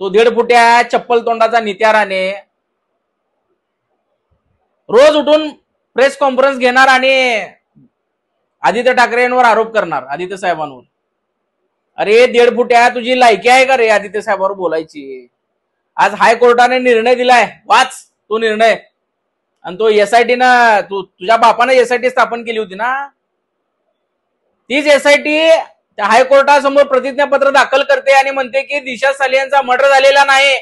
तो 1.5 फुट्या चप्पल तोंडाचा नित्याराने रोज उठून प्रेस कॉन्फरन्स घेणार आणि आदित्य ठाकरेंवर आरोप करणार, आदित्य साहेबांवर. अरे 1.5 फुट्या, तुझी लायकी आहे का रे आदित्य साहेबांवर बोलायची? आज हायकोर्टाने निर्णय दिलाय, वाच तो निर्णय. आणि तो एसआयटी ना, तुझ्या बापाने एसआयटी स्थापन केली होती ना, तीच एसआयटी हायकोर्टासमोर प्रतिज्ञापत्र दाखल करते आणि म्हणते की दिशा सालियांचा मर्डर झालेला नाही,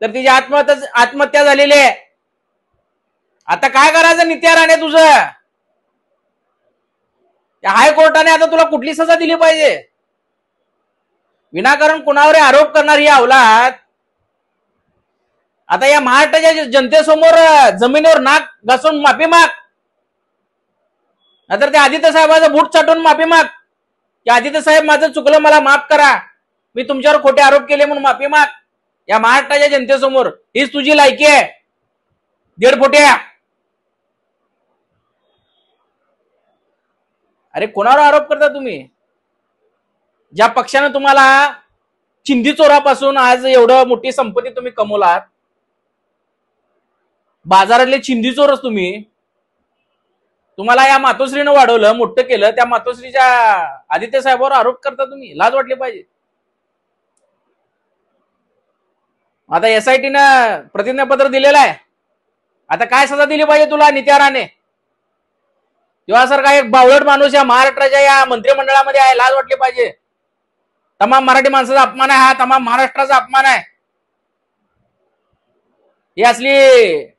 तर तिची आत्महत्या झालेली आहे. आता काय करायचं नित्या राणे तुझं? हायकोर्टाने आता तुला कुठली सजा दिली पाहिजे? विनाकारण कुणावर आरोप करणार ही अवलाद आता या महाराष्ट्राच्या जनतेसमोर जमिनीवर नाक घासून माफी माग, नाहीतर ते आदित्य साहेबांचं बूट चाटून माफी माग की आदित्य साहेब माझं चुकलं, मला माफ करा, मी तुमच्यावर खोटे आरोप केले म्हणून माफी माग या महाराष्ट्राच्या जनतेसमोर. हीच तुझी लायकी आहे 1.5 फुट्या. अरे कोणावर आरोप करता तुम्ही? ज्या पक्षाने तुम्हाला चिंधी चोरापासून आज एवढं मोठी संपत्ती तुम्ही कमवलात, बाजारातले चिंधी चोरच तुम्ही. तुम्हाला या मातोश्रीनं वाढवलं, मोठं केलं, त्या मातोश्रीच्या आदित्य साहेबांवर आरोप करता तुम्ही. लाज वाटली पाहिजे. आता एसआयटीनं प्रतिज्ञापत्र दिलेलं आहे, आता काय सजा दिली पाहिजे तुला नित्या राणे? तेव्हा सारखा एक बावळट माणूस या महाराष्ट्राच्या या मंत्रिमंडळामध्ये आहे, लाज वाटली पाहिजे. तमाम मराठी माणसाचा अपमान आहे हा, तमाम महाराष्ट्राचा अपमान आहे. ही असली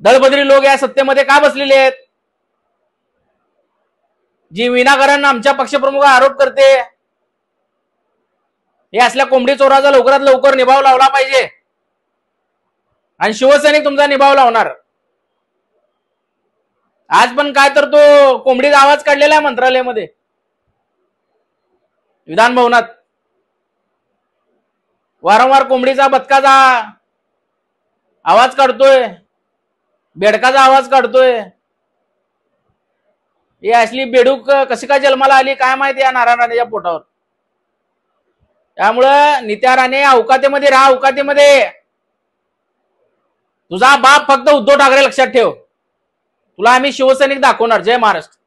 दळबद्री लोक या सत्तेमध्ये का बसलेले आहेत? जी विनाकारण आमच्या पक्षप्रमुख आरोप करते, हे असल्या कोंबडी चोराचा लवकरात लवकर निभाव लावला पाहिजे आणि शिवसैनिक तुमचा निभाव लावणार. आज पण काय तर तो कोंबडीचा आवाज काढलेला आहे मंत्रालयामध्ये, विधान भवनात. वारंवार कोंबडीचा बदकाचा आवाज काढतोय, बेडकाचा आवाज काढतोय. ही असली बेडूक कशी काय जन्माला आली काय माहिती या नारायणाच्या पोटावर. त्यामुळं नित्या राणे अवकातीमध्ये राहा, अवकातीमध्ये. तुझा बाप फक्त उद्धव ठाकरे लक्षात ठेव. तुला आम्ही शिवसैनिक दाखवणार. जय महाराष्ट्र.